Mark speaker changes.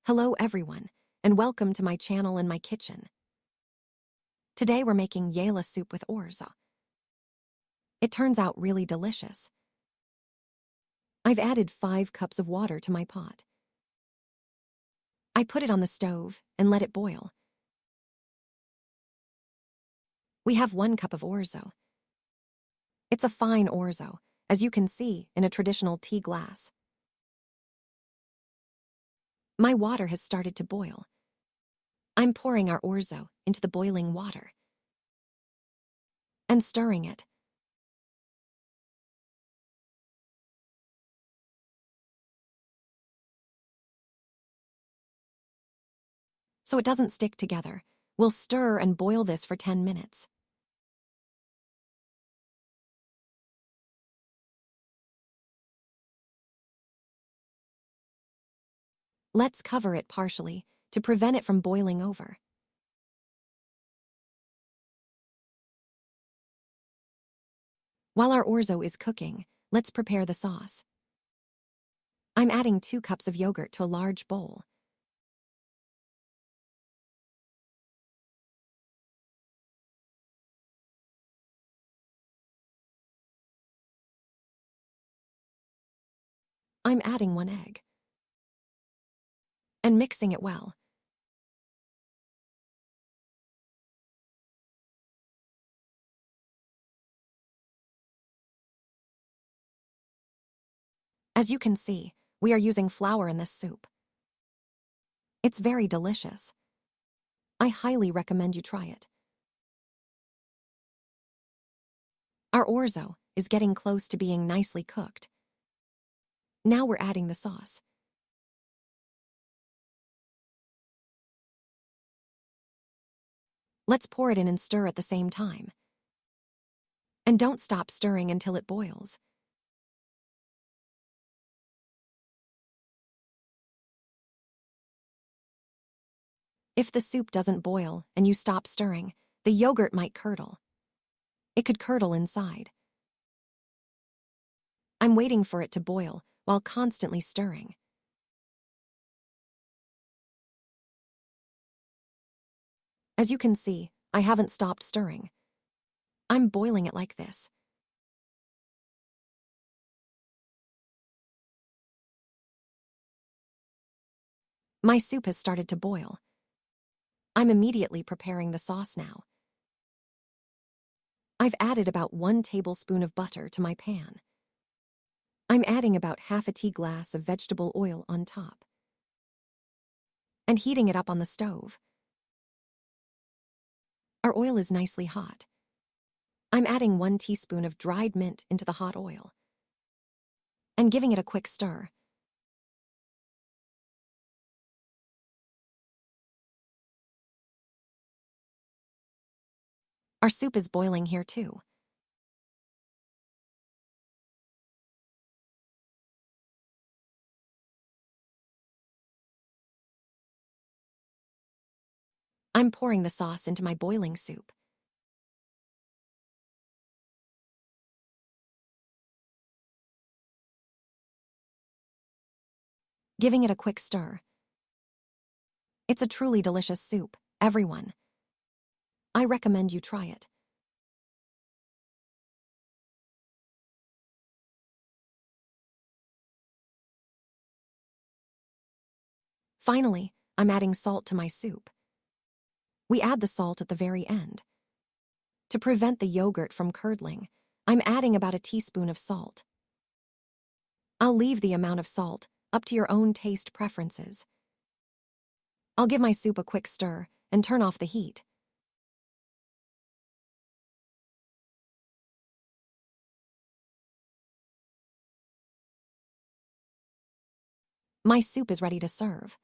Speaker 1: Hello everyone, and welcome to my channel and my kitchen. Today we're making Yayla soup with Orzo. It turns out really delicious. I've added 5 cups of water to my pot. I put it on the stove and let it boil. We have 1 cup of Orzo. It's a fine Orzo, as you can see in a traditional tea glass. My water has started to boil. I'm pouring our Orzo into the boiling water and stirring it. So it doesn't stick together. We'll stir and boil this for 10 minutes. Let's cover it partially to prevent it from boiling over. While our Orzo is cooking, let's prepare the sauce. I'm adding 2 cups of yogurt to a large bowl. I'm adding 1 egg and mixing it well. As you can see, we are using flour in this soup. It's very delicious. I highly recommend you try it. Our Orzo is getting close to being nicely cooked. Now we're adding the sauce. Let's pour it in and stir at the same time. And don't stop stirring until it boils. If the soup doesn't boil and you stop stirring, the yogurt might curdle. It could curdle inside. I'm waiting for it to boil while constantly stirring. As you can see, I haven't stopped stirring. I'm boiling it like this. My soup has started to boil. I'm immediately preparing the sauce now. I've added about 1 tablespoon of butter to my pan. I'm adding about half a tea glass of vegetable oil on top and heating it up on the stove. Our oil is nicely hot. I'm adding 1 teaspoon of dried mint into the hot oil and giving it a quick stir. Our soup is boiling here too. I'm pouring the sauce into my boiling soup. Giving it a quick stir. It's a truly delicious soup, everyone. I recommend you try it. Finally, I'm adding salt to my soup. We add the salt at the very end. To prevent the yogurt from curdling, I'm adding about a teaspoon of salt. I'll leave the amount of salt up to your own taste preferences. I'll give my soup a quick stir and turn off the heat. My soup is ready to serve.